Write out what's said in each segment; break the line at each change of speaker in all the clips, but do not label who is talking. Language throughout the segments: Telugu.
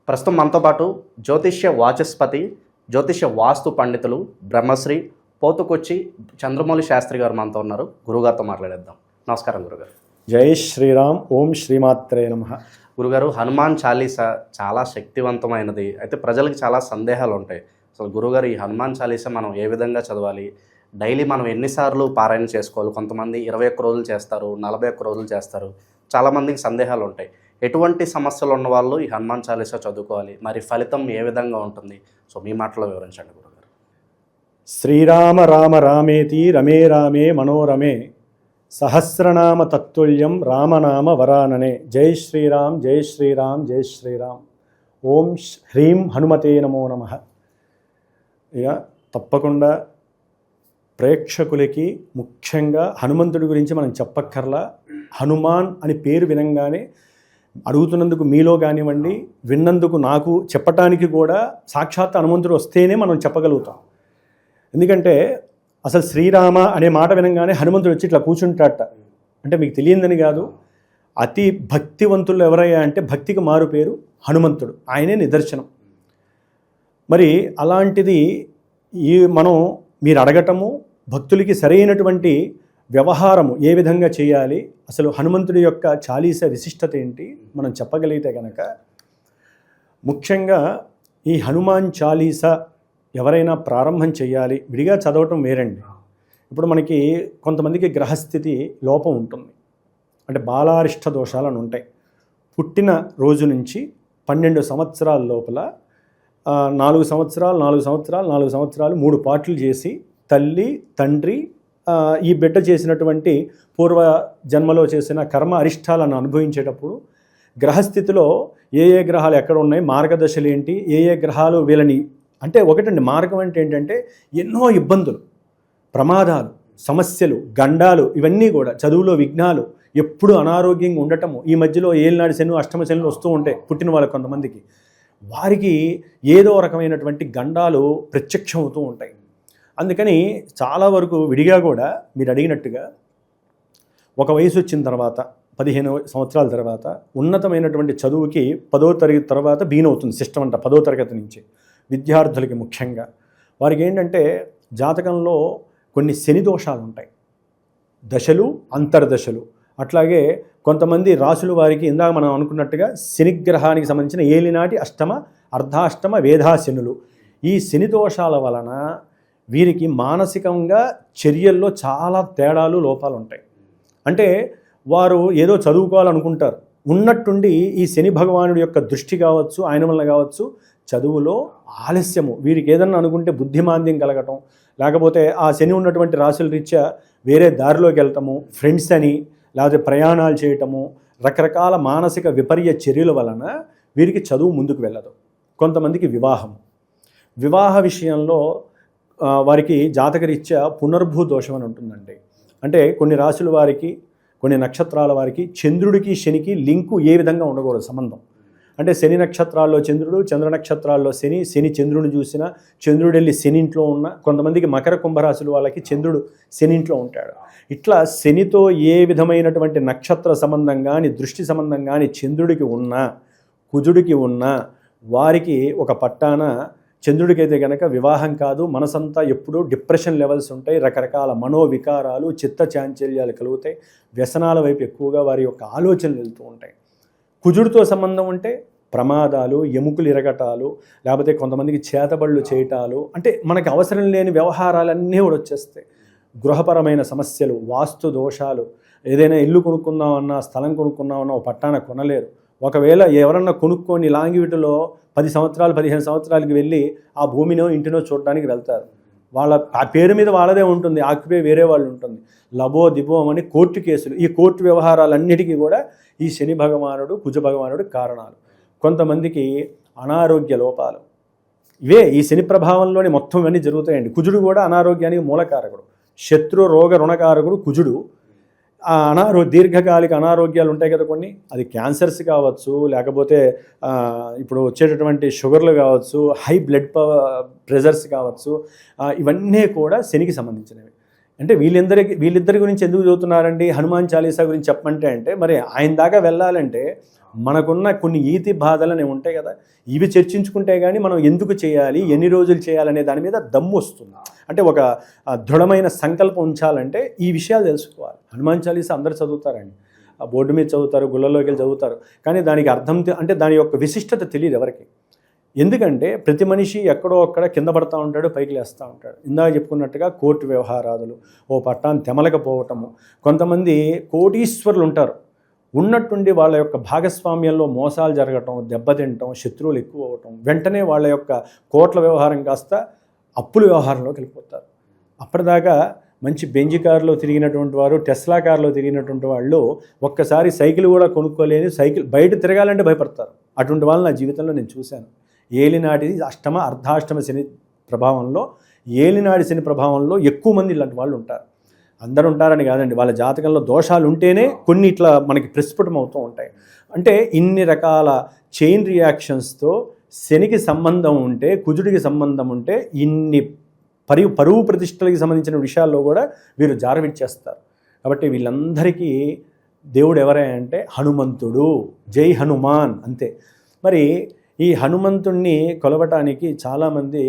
ప్రస్తుతం మనతో పాటు జ్యోతిష్య వాచస్పతి, జ్యోతిష్య వాస్తు పండితులు బ్రహ్మశ్రీ పోతుకొచ్చి చంద్రమౌళి శాస్త్రి గారు మనతో ఉన్నారు. గురుగారితో మాట్లాడేద్దాం. నమస్కారం గురుగారు.
జై శ్రీరామ్. ఓం శ్రీమాత్రే నమః.
గురుగారు, హనుమాన్ చాలీసా చాలా శక్తివంతమైనది. అయితే ప్రజలకు చాలా సందేహాలు ఉంటాయి. అసలు గురుగారు, ఈ హనుమాన్ చాలీసా మనం ఏ విధంగా చదవాలి? డైలీ మనం ఎన్నిసార్లు పారాయణ చేసుకోవాలి? కొంతమంది 21 రోజులు చేస్తారు, 41 రోజులు చేస్తారు. చాలామందికి సందేహాలు ఉంటాయి. ఎటువంటి సమస్యలు ఉన్న వాళ్ళు ఈ హనుమాన్ చాలీసా చదువుకోవాలి? మరి ఫలితం ఏ విధంగా ఉంటుంది? సో మీ మాటలో వివరించండి గురుగారు.
శ్రీరామ రామ రామేతి రమే రామే మనోరమే సహస్రనామ తత్తుల్యం రామనామ వరాననే. జై శ్రీరామ్, జై శ్రీరామ్, జై శ్రీరామ్. ఓం హ్రీం హనుమతే నమో నమః. ఇక తప్పకుండా ప్రేక్షకులకి ముఖ్యంగా హనుమంతుడి గురించి మనం చెప్పక్కర్లా. హనుమాన్ అని పేరు వినంగానే అడుగుతున్నందుకు మీలో కానివ్వండి, విన్నందుకు నాకు చెప్పటానికి కూడా సాక్షాత్ హనుమంతుడు వస్తేనే మనం చెప్పగలుగుతాం. ఎందుకంటే అసలు శ్రీరామ అనే మాట వినంగానే హనుమంతుడు వచ్చి ఇట్లా కూర్చుంటాట. అంటే మీకు తెలియందని కాదు, అతి భక్తివంతులు ఎవరయ్యా అంటే భక్తికి మారు పేరు హనుమంతుడు. ఆయనే నిదర్శనం. మరి అలాంటిది మీరు అడగటము, భక్తులకి సరైనటువంటి వ్యవహారము ఏ విధంగా చేయాలి, అసలు హనుమంతుడి యొక్క చాలీస విశిష్టత ఏంటి మనం చెప్పగలిగితే కనుక, ముఖ్యంగా ఈ హనుమాన్ చాలీస ఎవరైనా ప్రారంభం చేయాలి, విడిగా చదవటం వేరండి. ఇప్పుడు మనకి కొంతమందికి గ్రహస్థితి లోపం ఉంటుంది, అంటే బాలారిష్ట దోషాలను ఉంటాయి. పుట్టిన రోజు నుంచి 12 సంవత్సరాల లోపల 4 సంవత్సరాలు 3 పాటలు చేసి తల్లి తండ్రి ఈ బిడ్డ చేసినటువంటి పూర్వ జన్మలో చేసిన కర్మ అరిష్టాలను అనుభవించేటప్పుడు గ్రహస్థితిలో ఏ గ్రహాలు ఎక్కడ ఉన్నాయి, మార్గదశలు ఏంటి, ఏ గ్రహాలు వీళ్ళని, అంటే ఒకటండి మార్గం అంటే ఏంటంటే ఎన్నో ఇబ్బందులు, ప్రమాదాలు, సమస్యలు, గండాలు, ఇవన్నీ కూడా చదువులో విఘ్నాలు, ఎప్పుడు అనారోగ్యంగా ఉండటము, ఈ మధ్యలో ఏలినాడు శని అష్టమ శనులు వస్తూ ఉంటాయి పుట్టిన వాళ్ళకి. కొంతమందికి వారికి ఏదో రకమైనటువంటి గండాలు ప్రత్యక్షం అవుతూ ఉంటాయి. అందుకని చాలా వరకు విడిగా కూడా మీరు అడిగినట్టుగా ఒక వయసు వచ్చిన తర్వాత 15 సంవత్సరాల తర్వాత ఉన్నతమైనటువంటి చదువుకి 10వ తరగతి తర్వాత బీన్ అవుతుంది సిస్టమ్ అంట. 10వ తరగతి నుంచి విద్యార్థులకి ముఖ్యంగా వారికి ఏంటంటే జాతకంలో కొన్ని శని దోషాలు ఉంటాయి, దశలు, అంతర్దశలు. అట్లాగే కొంతమంది రాసుల వారికి ఇందాక మనం అనుకున్నట్టుగా శనిగ్రహానికి సంబంధించిన ఏలినాటి అష్టమ, అర్ధాష్టమ, వేధాశనులు. ఈ శని దోషాల వలన వీరికి మానసికంగా చర్యల్లో చాలా తేడాలు, లోపాలు ఉంటాయి. అంటే వారు ఏదో చదువుకోవాలనుకుంటారు, ఉన్నట్టుండి ఈ శని భగవానుడి యొక్క దృష్టి కావచ్చు, ఆయన వలన కావచ్చు చదువులో ఆలస్యము, వీరికి ఏదన్నా అనుకుంటే బుద్ధిమాంద్యం కలగటం, లేకపోతే ఆ శని ఉన్నటువంటి రాశుల రీత్యా వేరే దారిలోకి వెళ్ళటము, ఫ్రెండ్స్ అని, లేకపోతే ప్రయాణాలు చేయటము, రకరకాల మానసిక విపర్య చర్యల వలన వీరికి చదువు ముందుకు వెళ్ళదు. కొంతమందికి వివాహ విషయంలో వారికి జాతకరీత్యా పునర్భూ దోషం అని ఉంటుందండి. అంటే కొన్ని రాశుల వారికి, కొన్ని నక్షత్రాల వారికి చంద్రుడికి శనికి లింకు ఏ విధంగా ఉండకూడదు, సంబంధం. అంటే శని నక్షత్రాల్లో చంద్రుడు, చంద్ర నక్షత్రాల్లో శని, శని చంద్రుడిని చూసినా, చంద్రుడు వెళ్ళి శని ఇంట్లో ఉన్న, కొంతమందికి మకర కుంభరాశుల వాళ్ళకి చంద్రుడు శని ఇంట్లో ఉంటాడు. ఇట్లా శనితో ఏ విధమైనటువంటి నక్షత్ర సంబంధం కానీ, దృష్టి సంబంధం కానీ చంద్రుడికి ఉన్నా, కుజుడికి ఉన్నా, వారికి ఒక పట్టాన చంద్రుడికైతే కనుక వివాహం కాదు, మనసంతా ఎప్పుడూ డిప్రెషన్ లెవెల్స్ ఉంటాయి, రకరకాల మనోవికారాలు, చిత్త చాంచల్యాలు కలుగుతాయి, వ్యసనాల వైపు ఎక్కువగా వారి యొక్క ఆలోచనలు వెళ్తూ ఉంటాయి. కుజుడితో సంబంధం ఉంటే ప్రమాదాలు, ఎముకలు ఇరగటాలు, లేకపోతే కొంతమందికి చేతబళ్ళు చేయటాలు, అంటే మనకి అవసరం లేని వ్యవహారాలన్నీ కూడా వచ్చేస్తాయి. గృహపరమైన సమస్యలు, వాస్తు దోషాలు, ఏదైనా ఇల్లు కొనుక్కుందామన్నా, స్థలం కొనుక్కుందామన్నా ఒక పట్టాన కొనలేరు. ఒకవేళ ఎవరన్నా కొనుక్కొని లాంగివిటిలో 10 సంవత్సరాలు 15 సంవత్సరాలకి వెళ్ళి ఆ భూమినో ఇంటినో చూడడానికి వెళ్తారు. వాళ్ళ ఆ పేరు మీద వాళ్ళదే ఉంటుంది, ఆక్యుపై వేరే వాళ్ళు ఉంటుంది. లబో దిబోం అని కోర్టు కేసులు, ఈ కోర్టు వ్యవహారాలన్నిటికీ కూడా ఈ శని భగవానుడు, కుజ భగవానుడు కారణాలు. కొంతమందికి అనారోగ్య లోపాలు, ఇవే ఈ శని ప్రభావంలోనే మొత్తం ఇవన్నీ జరుగుతాయండి. కుజుడు కూడా అనారోగ్యానికి మూలకారకుడు, శత్రు రోగ రుణకారకుడు కుజుడు. దీర్ఘకాలిక అనారోగ్యాలు ఉంటాయి కదా కొన్ని, అది క్యాన్సర్స్ కావచ్చు, లేకపోతే ఇప్పుడు వచ్చేటటువంటి షుగర్లు కావచ్చు, హై బ్లడ్ ప్రెషర్స్ కావచ్చు, ఇవన్నీ కూడా శనికి సంబంధించినవి. అంటే వీళ్ళిద్దరి గురించి ఎందుకు చదువుతున్నారండి హనుమాన్ చాలీసా గురించి చెప్పమంటే అంటే మరి ఆయన దాకా వెళ్ళాలంటే మనకున్న కొన్ని ఈతి బాధలు ఉంటాయి కదా, ఇవి చర్చించుకుంటే కానీ మనం ఎందుకు చేయాలి, ఎన్ని రోజులు చేయాలనే దాని మీద దమ్ము వస్తుంది. అంటే ఒక దృఢమైన సంకల్పం ఉంచాలంటే ఈ విషయాలు తెలుసుకోవాలి. హనుమాన్ చాలీసా అందరు చదువుతారండి, ఆ బోర్డు మీద చదువుతారు, గుళ్ళలోకి వెళ్ళి చదువుతారు, కానీ దానికి అర్థం అంటే దాని యొక్క విశిష్టత తెలియదు ఎవరికి. ఎందుకంటే ప్రతి మనిషి ఎక్కడో అక్కడ కింద పడుతూ ఉంటాడు, పైకి లేస్తూ ఉంటాడు. ఇందాక చెప్పుకున్నట్టుగా కోర్టు వ్యవహారాదులు, ఓ పట్టాన్ని తెమలకపోవటము, కొంతమంది కోటీశ్వరులు ఉంటారు, ఉన్నట్టుండి వాళ్ళ యొక్క భాగస్వామ్యంలో మోసాలు జరగటం, దెబ్బతింటం, శత్రువులు ఎక్కువ అవటం, వెంటనే వాళ్ళ యొక్క కోట్ల వ్యవహారం కాస్త అప్పుల వ్యవహారంలోకి వెళ్ళిపోతారు. అప్పటిదాకా మంచి బెంజి కారులో తిరిగినటువంటి వారు, టెస్లా కారులో తిరిగినటువంటి వాళ్ళు ఒక్కసారి సైకిల్ కూడా కొనుక్కోలేని, సైకిల్ బయట తిరగాలంటే భయపడతారు. అటువంటి వాళ్ళు నా జీవితంలో నేను చూశాను. ఏలినాటి అష్టమ అర్ధాష్టమ శని ప్రభావంలో, ఏలినాటి శని ప్రభావంలో ఎక్కువ మంది ఇలాంటి వాళ్ళు ఉంటారు. అందరూ ఉంటారని కాదండి, వాళ్ళ జాతకంలో దోషాలు ఉంటేనే కొన్ని ఇట్లా మనకి ప్రస్ఫుటం అవుతూ ఉంటాయి. అంటే ఇన్ని రకాల చైన్ రియాక్షన్స్తో శనికి సంబంధం ఉంటే, కుజుడికి సంబంధం ఉంటే, ఇన్ని పరువు ప్రతిష్టలకి సంబంధించిన విషయాల్లో కూడా వీరు జారవిచ్చేస్తారు. కాబట్టి వీళ్ళందరికీ దేవుడు ఎవరే అంటే హనుమంతుడు, జై హనుమాన్ అంతే. మరి ఈ హనుమంతుణ్ణి కొలవటానికి చాలామంది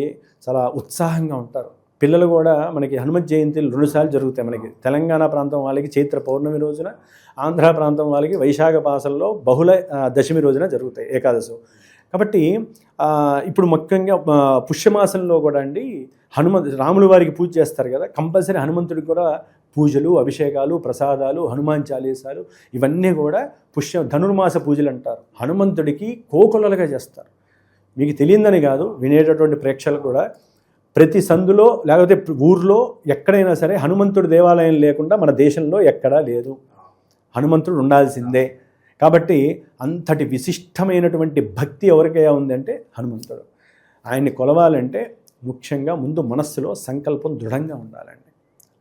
చాలా ఉత్సాహంగా ఉంటారు. పిల్లలు కూడా మనకి హనుమత్ జయంతిలు 2 సార్లు జరుగుతాయి. మనకి తెలంగాణ ప్రాంతం వాళ్ళకి చైత్ర పౌర్ణమి రోజున, ఆంధ్ర ప్రాంతం వాళ్ళకి వైశాఖ మాసంలో బహుళ దశమి రోజున జరుగుతాయి, ఏకాదశి. కాబట్టి ఇప్పుడు ముఖ్యంగా పుష్యమాసంలో కూడా అండి రాముల వారికి పూజ చేస్తారు కదా, కంపల్సరీ హనుమంతుడికి కూడా పూజలు, అభిషేకాలు, ప్రసాదాలు, హనుమాన్ చాలీసాలు ఇవన్నీ కూడా ధనుర్మాస పూజలు అంటారు. హనుమంతుడికి కోకొల్లలుగా చేస్తారు. మీకు తెలియదని కాదు, వినేటటువంటి ప్రేక్షకులు కూడా ప్రతి సందులో లేకపోతే ఊర్లో ఎక్కడైనా సరే హనుమంతుడి దేవాలయం లేకుండా మన దేశంలో ఎక్కడా లేదు. హనుమంతుడు ఉండాల్సిందే. కాబట్టి అంతటి విశిష్టమైనటువంటి భక్తి ఎవరికైనా ఉందంటే హనుమంతుడు. ఆయన్ని కొలవాలంటే ముఖ్యంగా ముందు మనస్సులో సంకల్పం దృఢంగా ఉండాలండి.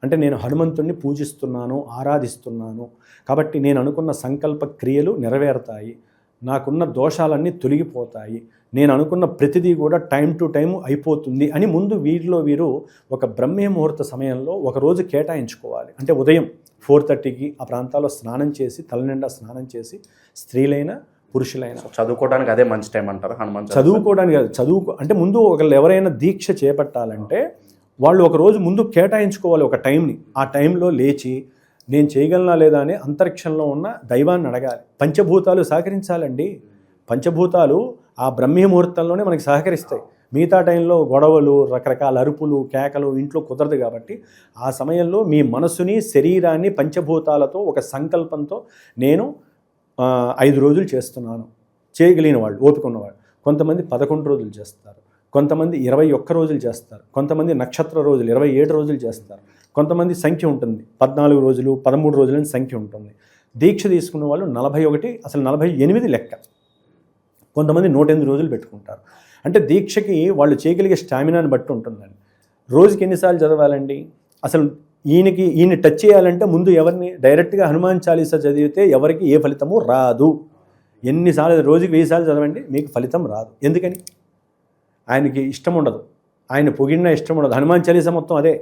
అంటే నేను హనుమంతుడిని పూజిస్తున్నాను, ఆరాధిస్తున్నాను, కాబట్టి నేను అనుకున్న సంకల్ప క్రియలు నెరవేరుతాయి, నాకున్న దోషాలన్నీ తొలగిపోతాయి, నేను అనుకున్న ప్రతిదీ కూడా టైం టు టైం అయిపోతుంది అని ముందు వీరు ఒక బ్రహ్మే ముహూర్త సమయంలో ఒకరోజు కేటాయించుకోవాలి. అంటే ఉదయం 4:30కి ఆ ప్రాంతాల్లో స్నానం చేసి, తలనిండా స్నానం చేసి, స్త్రీలైనా పురుషులైనా
చదువుకోవడానికి అదే మంచి టైం అంటారు. హనుమాన్
చదువుకోవడానికి కాదు, అంటే ముందు ఒకళ్ళు ఎవరైనా దీక్ష చేపట్టాలంటే వాళ్ళు ఒకరోజు ముందు కేటాయించుకోవాలి ఒక టైంని. ఆ టైంలో లేచి నేను చేయగలనా లేదా అని అంతరిక్షంలో ఉన్న దైవాన్ని అడగాలి. పంచభూతాలు సహకరించాలండి. పంచభూతాలు ఆ బ్రహ్మీ ముహూర్తంలోనే మనకి సహకరిస్తాయి. మిగతా టైంలో గొడవలు, రకరకాల అరుపులు, కేకలు ఇంట్లో కుదరదు. కాబట్టి ఆ సమయంలో మీ మనసుని, శరీరాన్ని పంచభూతాలతో ఒక సంకల్పంతో నేను 5 రోజులు చేస్తున్నాను చేయగలిగిన వాళ్ళు, ఓపిక ఉన్నవాళ్ళు. కొంతమంది 11 రోజులు చేస్తారు, కొంతమంది 21 రోజులు చేస్తారు, కొంతమంది నక్షత్ర రోజులు 27 రోజులు చేస్తారు, కొంతమంది సంఖ్య ఉంటుంది 14 రోజులు 13 రోజులు అని సంఖ్య ఉంటుంది. దీక్ష తీసుకున్న వాళ్ళు 41 అసలు 48 లెక్క. కొంతమంది 108 రోజులు పెట్టుకుంటారు. అంటే దీక్షకి వాళ్ళు చేయగలిగే స్టామినాని బట్టి ఉంటుందండి. రోజుకి ఎన్నిసార్లు చదవాలండి? అసలు ఈయన్ని టచ్ చేయాలంటే ముందు ఎవరిని డైరెక్ట్గా హనుమాన్ చాలీసా చదివితే ఎవరికి ఏ ఫలితము రాదు. ఎన్నిసార్లు రోజుకి 1000 సార్లు చదవండి, మీకు ఫలితం రాదు. ఎందుకని? ఆయనకి ఇష్టం ఉండదు, ఆయన పొగిడిన ఇష్టం ఉండదు. హనుమాన్ చాలీసా మొత్తం అదే.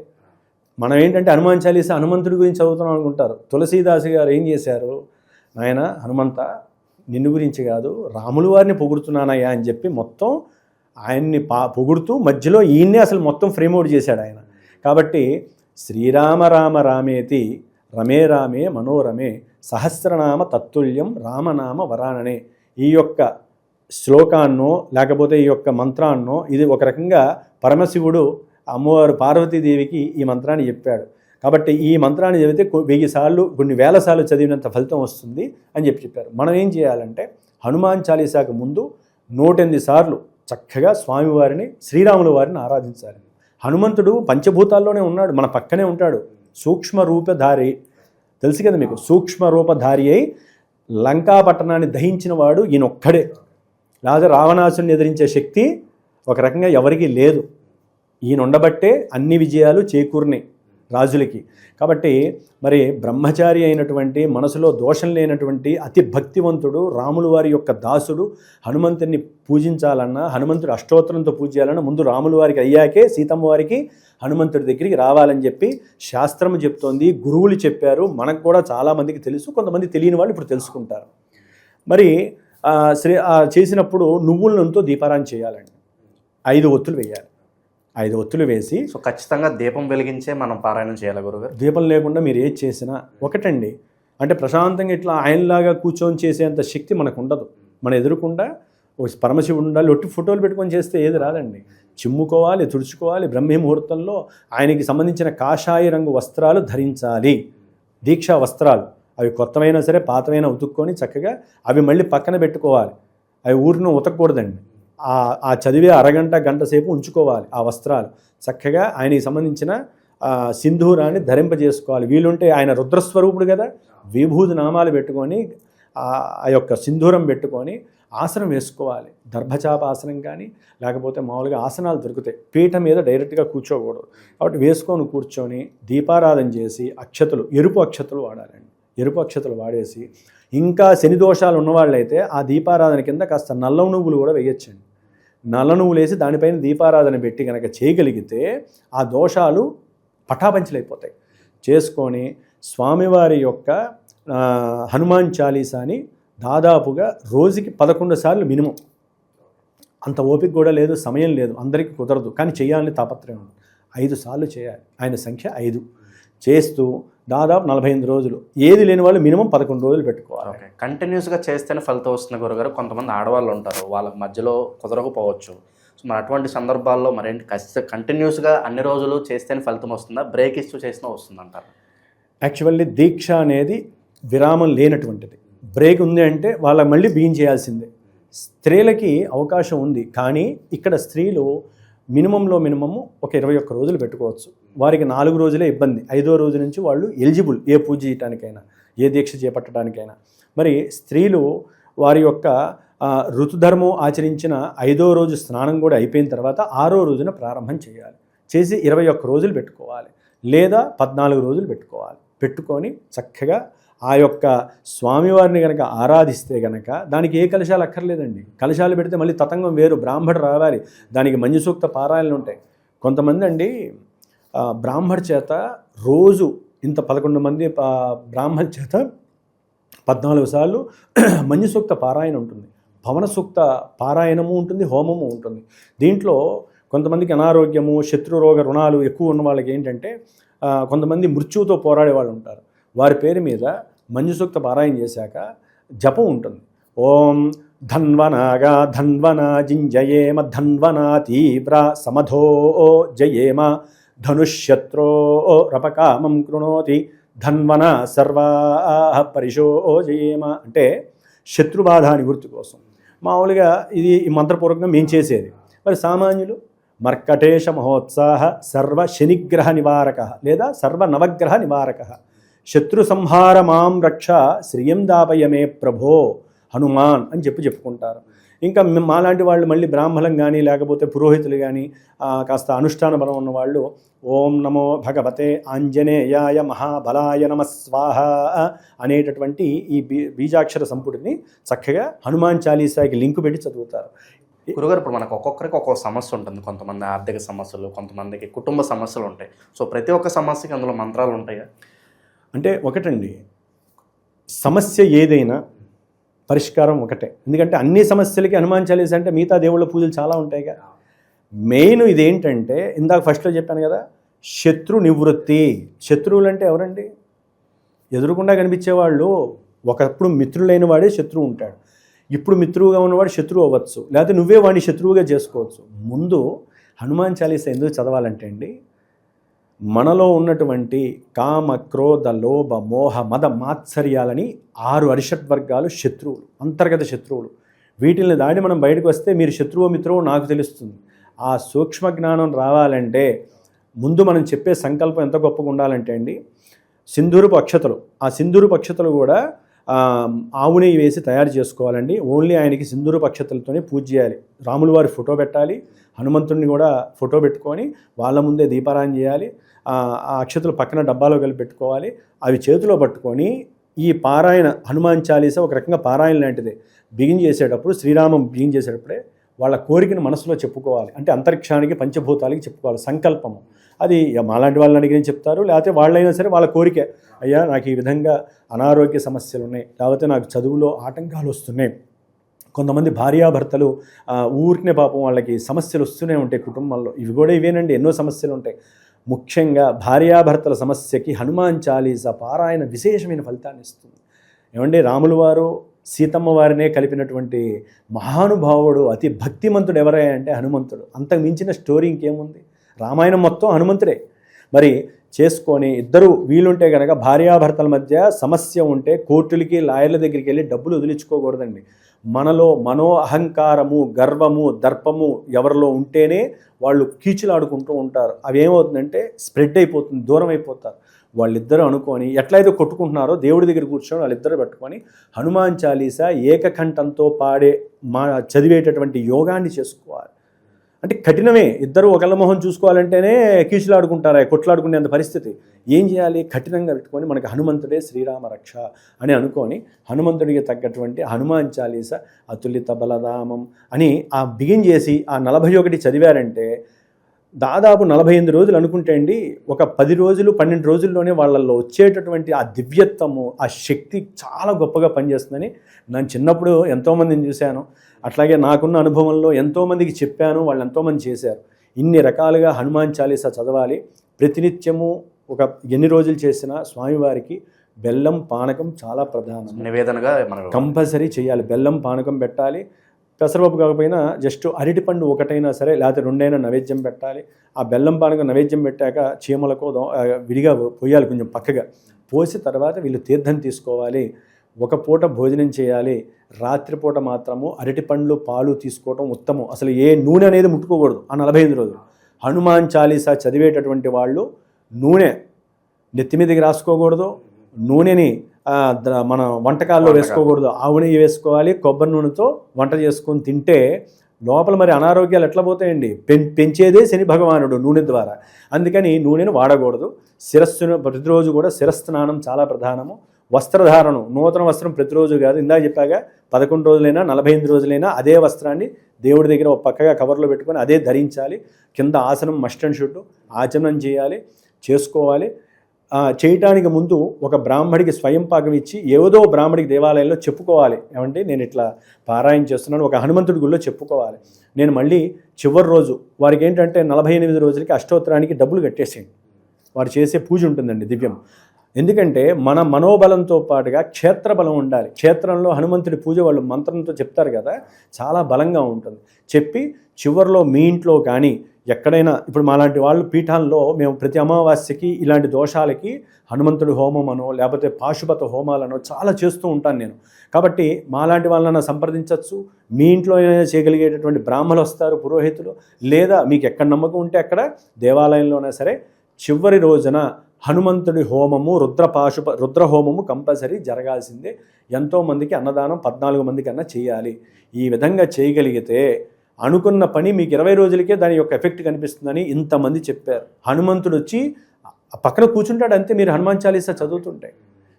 మనం ఏంటంటే హనుమాన్ చాలీసా హనుమంతుడి గురించి చదువుతున్నాం అనుకుంటారు. తులసీదాసు గారు ఏం చేశారు? నాయన హనుమంత, నిన్ను గురించి కాదు, రాముల వారిని పొగుడుతున్నానయ్యా అని చెప్పి మొత్తం ఆయన్ని పొగుడుతూ మధ్యలో ఈయన్నే అసలు మొత్తం ఫ్రేమ్అవుట్ చేశాడు ఆయన. కాబట్టి శ్రీరామ రామ రామేతి రమే రామే మనోరమే సహస్రనామ తత్తుల్యం రామనామ వరాననే ఈ యొక్క శ్లోకాన్నో లేకపోతే ఈ యొక్క మంత్రాన్నో, ఇది ఒక రకంగా పరమశివుడు అమ్మవారు పార్వతీదేవికి ఈ మంత్రాన్ని చెప్పాడు. కాబట్టి ఈ మంత్రాన్ని చదివితే 1000 సార్లు, కొన్ని వేల సార్లు చదివినంత ఫలితం వస్తుంది అని చెప్పారు. మనం ఏం చేయాలంటే హనుమాన్ చాలీసాకు ముందు 108 సార్లు చక్కగా స్వామివారిని, శ్రీరాముల వారిని ఆరాధించాలి. హనుమంతుడు పంచభూతాల్లోనే ఉన్నాడు, మన పక్కనే ఉంటాడు. సూక్ష్మ రూపధారి తెలుసు కదా మీకు. సూక్ష్మ రూపధారి అయి లంకా పట్టణాన్ని దహించిన వాడు ఈయన ఒక్కడే. లేదా రావణాసుని ఎదిరించే శక్తి ఒక రకంగా ఎవరికీ లేదు. ఈయన ఉండబట్టే అన్ని విజయాలు చేకూరినాయి రాజులకి. కాబట్టి మరి బ్రహ్మచారి అయినటువంటి, మనసులో దోషం లేనటువంటి అతి భక్తివంతుడు, రాముల వారి యొక్క దాసుడు హనుమంతుని పూజించాలన్నా, హనుమంతుడు అష్టోత్తరంతో పూజ చేయాలన్నా ముందు రాముల వారికి అయ్యాకే సీతమ్మ వారికి హనుమంతుడి దగ్గరికి రావాలని చెప్పి శాస్త్రం చెప్తోంది, గురువులు చెప్పారు. మనకు కూడా చాలామందికి తెలుసు, కొంతమంది తెలియని వాళ్ళు ఇప్పుడు తెలుసుకుంటారు. మరి చేసినప్పుడు నువ్వుల నూనెతో దీపారాధన చేయాలండి. 5 ఒత్తులు వేయాలి. 5 ఒత్తులు వేసి,
సో ఖచ్చితంగా దీపం వెలిగించే మనం పారాయణం చేయాలి గురుగారు.
దీపం లేకుండా మీరు ఏది చేసినా ఒకటండి. అంటే ప్రశాంతంగా ఇట్లా ఆయనలాగా కూర్చొని చేసేంత శక్తి మనకు ఉండదు. మన ఎదురుకుండా ఒక పరమశివుడు ఉండాలి. ఒట్టి ఫోటోలు పెట్టుకొని చేస్తే ఏది రాదండి. చిమ్ముకోవాలి, తుడుచుకోవాలి. బ్రహ్మీ ముహూర్తంలో ఆయనకి సంబంధించిన కాషాయ రంగు వస్త్రాలు ధరించాలి, దీక్షా వస్త్రాలు. అవి కొత్తమైనా సరే పాతమైనా ఉతుక్కొని చక్కగా అవి మళ్ళీ పక్కన పెట్టుకోవాలి. అవి ఊరిని ఉతకూడదండి. ఆ చదివే అరగంట గంట సేపు ఉంచుకోవాలి. ఆ వస్త్రాలు చక్కగా ఆయనకి సంబంధించిన సింధూరాన్ని ధరింపజేసుకోవాలి. వీలుంటే ఆయన రుద్రస్వరూపుడు కదా, విభూతి నామాలు పెట్టుకొని ఆ యొక్క సింధూరం పెట్టుకొని ఆసనం వేసుకోవాలి. దర్భచాప ఆసనం కానీ లేకపోతే మామూలుగా ఆసనాలు దొరుకుతాయి. పీఠ మీద డైరెక్ట్గా కూర్చోకూడదు. కాబట్టి వేసుకొని కూర్చొని దీపారాధన చేసి అక్షతలు, ఎరుపు అక్షతలు వాడాలండి. ఎరుపు అక్షతలు వాడేసి, ఇంకా శని దోషాలు ఉన్నవాళ్ళైతే ఆ దీపారాధన కింద కాస్త నల్ల నువ్వులు కూడా వేయచ్చండి. నల్ల నువ్వులు వేసి దానిపైన దీపారాధన పెట్టి కనుక చేయగలిగితే ఆ దోషాలు పటాపంచలైపోతాయి. చేసుకొని స్వామివారి యొక్క హనుమాన్ చాలీసాని దాదాపుగా రోజుకి 11 సార్లు మినిమం. అంత ఓపిక కూడా లేదు, సమయం లేదు, అందరికీ కుదరదు, కానీ చేయాలని తాపత్రయం ఉంది. 5 సార్లు చేయాలి. ఆయన సంఖ్య 5 చేస్తూ దాదాపు 45 రోజులు. ఏది లేని వాళ్ళు మినిమం 11 రోజులు పెట్టుకోవాలి.
ఓకే, కంటిన్యూస్గా చేస్తేనే ఫలితం వస్తుంది గురుగారు. కొంతమంది ఆడవాళ్ళు ఉంటారు, వాళ్ళకి మధ్యలో కుదరకపోవచ్చు. సో మరి అటువంటి సందర్భాల్లో మరేంటి, కంటిన్యూస్గా అన్ని రోజులు చేస్తేనే ఫలితం వస్తుందా, బ్రేక్ ఇస్తూ చేసినా వస్తుందంటారు?
యాక్చువల్లీ దీక్ష అనేది విరామం లేనటువంటిది. బ్రేక్ ఉంది అంటే వాళ్ళకి మళ్ళీ బిగిన్ చేయాల్సిందే. స్త్రీలకి అవకాశం ఉంది, కానీ ఇక్కడ స్త్రీలు మినిమము ఒక 21 రోజులు పెట్టుకోవచ్చు. వారికి 4 రోజులే ఇబ్బంది. 5వ రోజు నుంచి వాళ్ళు ఎలిజిబుల్ ఏ పూజ చేయడానికైనా, ఏ దీక్ష చేపట్టడానికైనా. మరి స్త్రీలు వారి యొక్క ఋతుధర్మం ఆచరించిన 5వ రోజు స్నానం కూడా అయిపోయిన తర్వాత 6వ రోజున ప్రారంభం చేయాలి. చేసి 21 రోజులు పెట్టుకోవాలి, లేదా 14 రోజులు పెట్టుకోవాలి. పెట్టుకొని చక్కగా ఆ యొక్క స్వామివారిని కనుక ఆరాధిస్తే కనుక దానికి ఏ కలశాలు అక్కర్లేదండి. కలశాలు పెడితే మళ్ళీ తతంగం వేరు, బ్రాహ్మడు రావాలి, దానికి మంజు సూక్త పారాయణలు ఉంటాయి. కొంతమంది అండి బ్రాహ్మడి చేత రోజు ఇంత 11 మంది బ్రాహ్మణ చేత 14 సార్లు మంజు సూక్త పారాయణ ఉంటుంది, పవన సూక్త పారాయణము ఉంటుంది, హోమము ఉంటుంది. దీంట్లో కొంతమందికి అనారోగ్యము, శత్రురోగ రుణాలు ఎక్కువ ఉన్న వాళ్ళకి ఏంటంటే కొంతమంది మృత్యువుతో పోరాడే వాళ్ళు ఉంటారు. వారి పేరు మీద మంజు సూక్త పారాయణ చేశాక జపం ఉంటుంది. ఓం ధన్వనాగా ధన్వనా జింజయేమ ధన్వనా తీవ్ర సమధో జయేమ ధనుష్యత్రో రపకామం కృణోతి ధన్వన సర్వా పరిశో జయేమ. అంటే శత్రుబాధ నివృత్తి కోసం మామూలుగా ఇది ఈ మంత్రపూర్వకంగా మేము చేసేది. మరి సామాన్యులు మర్కటేశ మహోత్సాహ సర్వ శనిగ్రహ నివారక లేదా సర్వ నవగ్రహ నివారక శత్రు సంహార మాం రక్ష శ్రియం దాపయమే ప్రభో హనుమాన్ అని చెప్పుకుంటారు. ఇంకా మాలాంటి వాళ్ళు మళ్ళీ బ్రాహ్మణం కానీ లేకపోతే పురోహితులు కానీ కాస్త అనుష్ఠాన బలం ఉన్నవాళ్ళు ఓం నమో భగవతే ఆంజనేయాయ మహాబలాయ నమ స్వాహ అనేటటువంటి ఈ బీజాక్షర సంపుటిని చక్కగా హనుమాన్ చాలీసాకి లింకు పెట్టి చదువుతారు.
గురుగారు, ఇప్పుడు మనకు ఒక్కొక్కరికి ఒక్కొక్క సమస్య ఉంటుంది. కొంతమంది ఆర్థిక సమస్యలు, కొంతమందికి కుటుంబ సమస్యలు ఉంటాయి. సో ప్రతి ఒక్క సమస్యకి అందులో మంత్రాలు ఉంటాయా?
అంటే ఒకటండి, సమస్య ఏదైనా పరిష్కారం ఒకటే. ఎందుకంటే అన్ని సమస్యలకి హనుమాన్ చాలీసా అంటే మిగతా దేవుళ్ళ పూజలు చాలా ఉంటాయి కదా. మెయిన్ ఇదేంటంటే ఇందాక ఫస్ట్లో చెప్పాను కదా, శత్రు నివృత్తి. శత్రువులు అంటే ఎవరండి? ఎదురుకుండా కనిపించేవాళ్ళు. ఒకప్పుడు మిత్రులైన వాడే శత్రువు ఉంటాడు, ఇప్పుడు మిత్రువుగా ఉన్నవాడు శత్రువు అవ్వచ్చు, లేకపోతే నువ్వే వాడిని శత్రువుగా చేసుకోవచ్చు. ముందు హనుమాన్ చాలీసా ఎందుకు చదవాలంటే అండి, మనలో ఉన్నటువంటి కామ క్రోధ లోభ మోహ మద మాత్సర్యాలని 6 అరిషడ్వర్గాలు శత్రువులు, అంతర్గత శత్రువులు. వీటిని దాడి మనం బయటకు వస్తే మీరు శత్రువు మిత్రువు నాకు తెలుస్తుంది. ఆ సూక్ష్మ జ్ఞానం రావాలంటే ముందు మనం చెప్పే సంకల్పం ఎంత గొప్పగా ఉండాలంటే అండి, సింధూరపు అక్షతలు. ఆ సింధూరపు అక్షతలు కూడా ఆవు నెయ్యి వేసి తయారు చేసుకోవాలండి. ఓన్లీ ఆయనకి సింధూరపు అక్షతలతోనే పూజ చేయాలి. రాముల వారి ఫోటో పెట్టాలి, హనుమంతుడిని కూడా ఫోటో పెట్టుకొని వాళ్ళ ముందే దీపారాధన చేయాలి. ఆ అక్షతలు పక్కన డబ్బాలో కలిపి పెట్టుకోవాలి. అవి చేతిలో పట్టుకొని ఈ పారాయణ హనుమాన్ చాలీసా ఒక రకంగా పారాయణ లాంటిదే. బిగిన్ చేసేటప్పుడు శ్రీరామం బిగిన్ చేసేటప్పుడే వాళ్ళ కోరికను మనసులో చెప్పుకోవాలి. అంటే అంతరిక్షానికి పంచభూతాలకి చెప్పుకోవాలి సంకల్పము. అది మాలాంటి వాళ్ళని అడిగిన చెప్తారు, లేకపోతే వాళ్ళైనా సరే వాళ్ళ కోరిక, అయ్యా నాకు ఈ విధంగా అనారోగ్య సమస్యలు ఉన్నాయి, లేకపోతే నాకు చదువులో ఆటంకాలు వస్తున్నాయి. కొంతమంది భార్యాభర్తలు ఊరికనే పాపం వాళ్ళకి సమస్యలు వస్తూనే ఉంటాయి కుటుంబంలో. ఇవి కూడా ఇవేనండి, ఎన్నో సమస్యలు ఉంటాయి. ముఖ్యంగా భార్యాభర్తల సమస్యకి హనుమాన్ చాలీసా పారాయణ విశేషమైన ఫలితాన్ని ఇస్తుంది. ఏమంటే రాములు వారు సీతమ్మ వారినే కలిపినటువంటి మహానుభావుడు, అతి భక్తిమంతుడు ఎవరై అంటే హనుమంతుడు. అంతకు మించిన స్టోరీ ఇంకేముంది? రామాయణం మొత్తం హనుమంతుడే. మరి చేసుకొని ఇద్దరు వీలుంటే కనుక భార్యాభర్తల మధ్య సమస్య ఉంటే కోర్టులకి లాయర్ల దగ్గరికి వెళ్ళి డబ్బులు వదిలించుకోకూడదండి. మనలో మనో అహంకారము, గర్వము, దర్పము ఎవరిలో ఉంటేనే వాళ్ళు కీచులాడుకుంటూ ఉంటారు. అవి ఏమవుతుందంటే స్ప్రెడ్ అయిపోతుంది, దూరం అయిపోతారు. వాళ్ళిద్దరూ అనుకొని ఎట్లయితే కొట్టుకుంటున్నారో దేవుడి దగ్గర కూర్చొని వాళ్ళిద్దరూ పెట్టుకొని హనుమాన్ చాలీసా ఏకకంఠంతో చదివేటటువంటి యోగాన్ని చేసుకోవాలి. అంటే కఠినమే, ఇద్దరు ఒకళ్ళ మొహం చూసుకోవాలంటేనే కీచులాడుకుంటారా, కొట్లాడుకునేంత పరిస్థితి. ఏం చేయాలి? కఠినంగా పెట్టుకొని మనకి హనుమంతుడే శ్రీరామ రక్ష అని అనుకొని హనుమంతుడికి తగ్గటువంటి హనుమాన్ చాలీసా అతులిత బలరామం అని బిగిన్ చేసి 41 చదివారంటే దాదాపు 48 రోజులు అనుకుంటే అండి, ఒక 10 రోజులు 12 రోజుల్లోనే వాళ్ళల్లో వచ్చేటటువంటి ఆ దివ్యత్వము, ఆ శక్తి చాలా గొప్పగా పనిచేస్తుందని నేను చిన్నప్పుడు ఎంతోమందిని చూశాను. అట్లాగే నాకున్న అనుభవంలో ఎంతోమందికి చెప్పాను, వాళ్ళు ఎంతోమంది చేశారు. ఇన్ని రకాలుగా హనుమాన్ చాలీసా చదవాలి. ప్రతినిత్యము ఒక ఎన్ని రోజులు చేసినా స్వామివారికి బెల్లం పానకం చాలా ప్రధానం,
నివేదనగా మనం
కంపల్సరీ చేయాలి. బెల్లం పానకం పెట్టాలి. పెసరపప్పు కాకపోయినా జస్ట్ అరటిపండు ఒకటైనా సరే, లేకపోతే 2 నైవేద్యం పెట్టాలి. ఆ బెల్లం పానకం నైవేద్యం పెట్టాక చీమలకు విడిగా పోయాలి, కొంచెం పక్కగా పోసి తర్వాత వీళ్ళు తీర్థం తీసుకోవాలి. ఒక పూట భోజనం చేయాలి. రాత్రిపూట మాత్రము అరటిపండ్లు పాలు తీసుకోవటం ఉత్తమం. అసలు ఏ నూనె అనేది ముట్టుకోకూడదు ఆ 45 రోజులు. హనుమాన్ చాలీసా చదివేటటువంటి వాళ్ళు నూనె నెత్తి మీదకి రాసుకోకూడదు, నూనెని మన వంటకాల్లో వేసుకోకూడదు. ఆవు నెయ్యి వేసుకోవాలి. కొబ్బరి నూనెతో వంట చేసుకొని తింటే లోపల మరి అనారోగ్యాలు ఎట్లా పోతాయండి? పెంచేదే శని భగవానుడు నూనె ద్వారా. అందుకని నూనెను వాడకూడదు. శిరస్సును ప్రతిరోజు కూడా శిరస్నానం చాలా ప్రధానము. వస్త్రధారణం, నూతన వస్త్రం ప్రతిరోజు కాదు, ఇందాక చెప్పాక 11 రోజులైనా 45 రోజులైనా అదే వస్త్రాన్ని దేవుడి దగ్గర ఒక పక్కగా కవర్లో పెట్టుకొని అదే ధరించాలి. కింద ఆసనం మస్ట్ అండ్ షుడ్ ఆచమనం చేయాలి, చేసుకోవాలి. చేయటానికి ముందు ఒక బ్రాహ్మడికి స్వయం పాకం ఇచ్చి ఏదో బ్రాహ్మడికి దేవాలయంలో చెప్పుకోవాలి, ఏమంటే నేను ఇట్లా పారాయణ చేస్తున్నాను, ఒక హనుమంతుడి గుళ్ళో చెప్పుకోవాలి. నేను మళ్ళీ చివరి రోజు వారికి ఏంటంటే 48 రోజులకి అష్టోత్తరానికి డబ్బులు కట్టేసేయండి. వారు చేసే పూజ ఉంటుందండి దివ్యం. ఎందుకంటే మన మనోబలంతో పాటుగా క్షేత్రబలం ఉండాలి. క్షేత్రంలో హనుమంతుడి పూజ వాళ్ళు మంత్రంతో చెప్తారు కదా, చాలా బలంగా ఉంటుంది. చెప్పి చివరిలో మీ ఇంట్లో కానీ ఎక్కడైనా, ఇప్పుడు మాలాంటి వాళ్ళు పీఠాల్లో మేము ప్రతి అమావాస్యకి ఇలాంటి దోషాలకి హనుమంతుడి హోమం అనో లేకపోతే పాశుపత హోమాలనో చాలా చేస్తూ ఉంటాను నేను. కాబట్టి మాలాంటి వాళ్ళని సంప్రదించవచ్చు. మీ ఇంట్లో చేయగలిగేటటువంటి బ్రాహ్మణులు వస్తారు, పురోహితులు, లేదా మీకు ఎక్కడ నమ్మకం ఉంటే అక్కడ దేవాలయంలోనే సరే చివరి రోజున హనుమంతుడి హోమము, రుద్ర హోమము కంపల్సరీ జరగాల్సిందే. ఎంతోమందికి అన్నదానం 14 మంది కన్నా చేయాలి. ఈ విధంగా చేయగలిగితే అనుకున్న పని మీకు 20 రోజులకే దాని యొక్క ఎఫెక్ట్ కనిపిస్తుందని ఇంతమంది చెప్పారు. హనుమంతుడు వచ్చి పక్కన కూర్చుంటాడు అంతే. మీరు హనుమాన్ చాలీసా చదువుతుంటే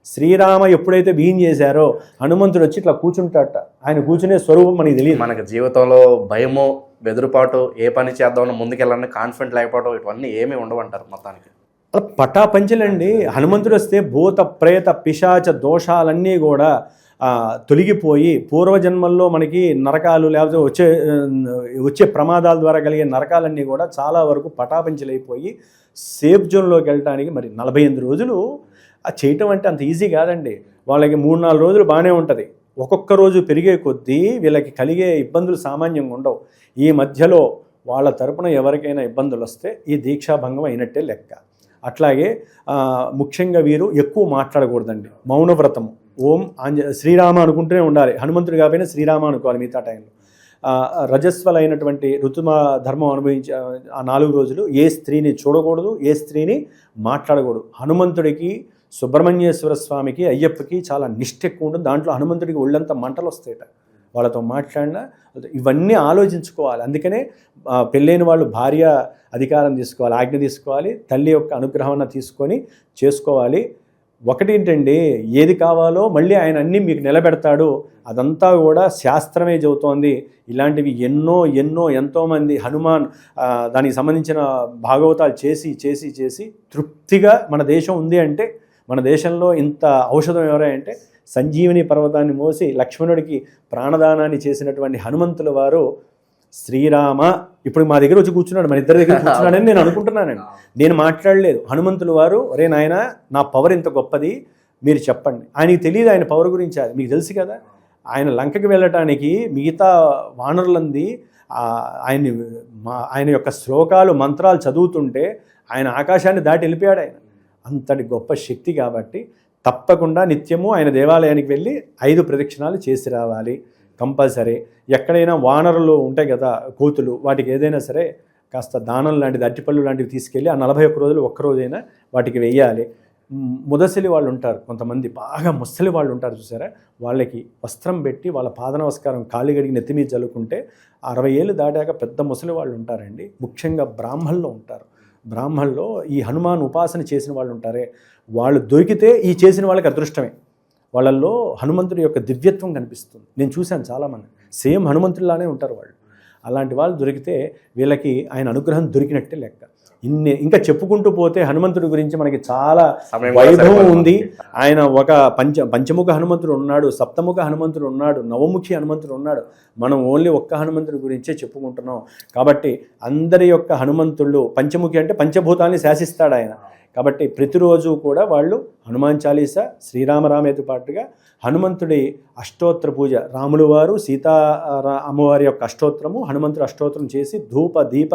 శ్రీరామ ఎప్పుడైతే బిగిన్ చేశారో హనుమంతుడు వచ్చి ఇట్లా కూర్చుంటాడట. ఆయన కూర్చునే స్వరూపం మనకి తెలియదు.
మనకి జీవితంలో భయము, బెదురుపాటు, ఏ పని చేద్దామని ముందుకెళ్ళాలని కాన్ఫిడెంట్ లేకపోవడం, ఇవన్నీ ఏమీ ఉండవంటారు మొత్తానికి.
పటాపంచలండి. హనుమంతుడు వస్తే భూత ప్రేత పిశాచ దోషాలన్నీ కూడా తొలగిపోయి పూర్వజన్మల్లో మనకి నరకాలు లేకపోతే వచ్చే ప్రమాదాల ద్వారా కలిగే నరకాలన్నీ కూడా చాలా వరకు పటాపంచలైపోయి సేఫ్ జోన్లోకి వెళ్ళడానికి మరి 48 రోజులు చేయటం అంటే అంత ఈజీ కాదండి. వాళ్ళకి 3-4 రోజులు బాగానే ఉంటుంది. ఒక్కొక్క రోజు పెరిగే కొద్దీ వీళ్ళకి కలిగే ఇబ్బందులు సామాన్యంగా ఉండవు. ఈ మధ్యలో వాళ్ళ తరపున ఎవరికైనా ఇబ్బందులు వస్తే ఈ దీక్షాభంగం అయినట్టే లెక్క. అట్లాగే ముఖ్యంగా వీరు ఎక్కువ మాట్లాడకూడదండి. మౌనవ్రతము, ఓం శ్రీరామ అనుకుంటూనే ఉండాలి. హనుమంతుడు కాకపోయినా శ్రీరామ అనుకోవాలి మిగతా టైంలో. రజస్వలైనటువంటి ఋతుమ ధర్మం అనుభవించే ఆ 4 రోజులు ఏ స్త్రీని చూడకూడదు, ఏ స్త్రీని మాట్లాడకూడదు. హనుమంతుడికి, సుబ్రహ్మణ్యేశ్వర స్వామికి, అయ్యప్పకి చాలా నిష్ఠ ఎక్కువ ఉంటుంది. దాంట్లో హనుమంతుడికి ఒళ్ళంతా మంటలు వస్తాయట వాళ్ళతో మాట్లాడినా. ఇవన్నీ ఆలోచించుకోవాలి. అందుకనే పెళ్ళైన వాళ్ళు భార్య అధికారం తీసుకోవాలి, ఆజ్ఞ తీసుకోవాలి, తల్లి యొక్క అనుగ్రహం తీసుకొని చేసుకోవాలి. ఒకటి ఏంటండి, ఏది కావాలో మళ్ళీ ఆయన అన్నీ మీకు నిలబెడతాడు. అదంతా కూడా శాస్త్రమే చెబుతోంది. ఇలాంటివి ఎంతోమంది హనుమాన్ దానికి సంబంధించిన భాగవతాలు చేసి తృప్తిగా మన దేశం ఉంది అంటే, మన దేశంలో ఇంత ఔషధం ఎవరంటే సంజీవని పర్వతాన్ని మోసి లక్ష్మణుడికి ప్రాణదానాన్ని చేసినటువంటి హనుమంతుల వారు శ్రీరామ ఇప్పుడు మా దగ్గర వచ్చి కూర్చున్నాడు, మన ఇద్దరి దగ్గర కూర్చున్నాడని నేను అనుకుంటున్నానండి. నేను మాట్లాడలేదు. హనుమంతుల వారు, ఒరే నాయన నా పవర్ ఇంత గొప్పది మీరు చెప్పండి. ఆయనకి తెలియదు ఆయన పవర్ గురించి, అది మీకు తెలుసు కదా. ఆయన లంకకి వెళ్ళటానికి మిగతా వానరులంది ఆయన యొక్క శ్లోకాలు మంత్రాలు చదువుతుంటే ఆయన ఆకాశాన్ని దాటి వెళ్ళిపోయాడు. ఆయన అంతటి గొప్ప శక్తి కాబట్టి తప్పకుండా నిత్యము ఆయన దేవాలయానికి వెళ్ళి 5 ప్రదక్షిణాలు చేసి రావాలి కంపల్సరీ. ఎక్కడైనా వానరులు ఉంటాయి కదా, కోతులు, వాటికి ఏదైనా సరే కాస్త దానం లాంటిది, అరటిపళ్ళు లాంటివి తీసుకెళ్ళి ఆ 41 రోజులు ఒక్కరోజైనా వాటికి వెయ్యాలి. ముదసలి వాళ్ళు ఉంటారు, కొంతమంది బాగా ముసలి వాళ్ళు ఉంటారు చూసారా, వాళ్ళకి వస్త్రం పెట్టి వాళ్ళ పాద నమస్కారం కాళ్ళు గడిగి నెత్తి మీద చల్లుకుంటే 60 ఏళ్ళు దాటాక పెద్ద ముసలి వాళ్ళు ఉంటారండి. ముఖ్యంగా బ్రాహ్మణులు ఉంటారు. బ్రాహ్మణుల్లో ఈ హనుమాన్ ఉపాసన చేసిన వాళ్ళు ఉంటారే, వాళ్ళు దొరికితే ఈ చేసిన వాళ్ళకి అదృష్టమే. వాళ్ళల్లో హనుమంతుడి యొక్క దివ్యత్వం కనిపిస్తుంది. నేను చూశాను చాలామంది సేమ్ హనుమంతుడిలానే ఉంటారు వాళ్ళు. అలాంటి వాళ్ళు దొరికితే వీళ్ళకి ఆయన అనుగ్రహం దొరికినట్టే లెక్క. ఇంకా చెప్పుకుంటూ పోతే హనుమంతుడి గురించి మనకి చాలా వైభవం ఉంది. ఆయన ఒక పంచముఖ హనుమంతుడు ఉన్నాడు, సప్తముఖ హనుమంతుడు ఉన్నాడు, నవముఖి హనుమంతుడు ఉన్నాడు. మనం ఓన్లీ ఒక్క హనుమంతుడి గురించే చెప్పుకుంటున్నాం. కాబట్టి అందరి యొక్క హనుమంతుళ్ళు, పంచముఖి అంటే పంచభూతాల్ని శాసిస్తాడు ఆయన. కాబట్టి ప్రతిరోజు కూడా వాళ్ళు హనుమాన్ చాలీసా, శ్రీరామరామేతో పాటుగా హనుమంతుడి అష్టోత్తర పూజ, రాములు వారు సీతా అమ్మవారి యొక్క అష్టోత్తరము, హనుమంతుడి అష్టోత్తరం చేసి ధూప దీప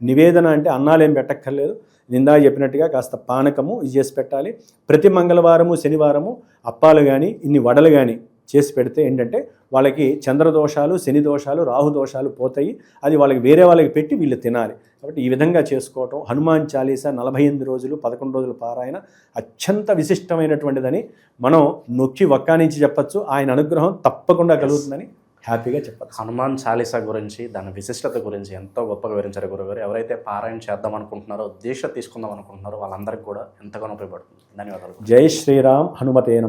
నివేదన అంటే అన్నాలేం పెట్టక్కర్లేదు. నిందా చెప్పినట్టుగా కాస్త పానకము ఇది చేసి పెట్టాలి. ప్రతి మంగళవారము శనివారము అప్పాలు కానీ ఇన్ని వడలు కానీ చేసి పెడితే ఏంటంటే వాళ్ళకి చంద్రదోషాలు, శని దోషాలు, రాహు దోషాలు పోతాయి. అది వాళ్ళకి వేరే వాళ్ళకి పెట్టి వీళ్ళు తినాలి. కాబట్టి ఈ విధంగా చేసుకోవటం, హనుమాన్ చాలీసా 48 రోజులు 11 రోజుల పారాయణ అత్యంత విశిష్టమైనటువంటిదని మనం నొక్కి వక్కానించి చెప్పచ్చు. ఆయన అనుగ్రహం తప్పకుండా కలుగుతుందని హ్యాపీగా చెప్పచ్చు.
హనుమాన్ చాలీసా గురించి, దాని విశిష్టత గురించి ఎంతో గొప్పగా వివరించారు గురుగారు. ఎవరైతే పారాయణ చేద్దాం అనుకుంటున్నారో, దీక్ష తీసుకుందాం అనుకుంటున్నారో వాళ్ళందరికీ కూడా ఎంతగానో ఉపయోగపడుతుంది. ధన్యవాదాలు.
జై శ్రీరామ్. హనుమతే నమః.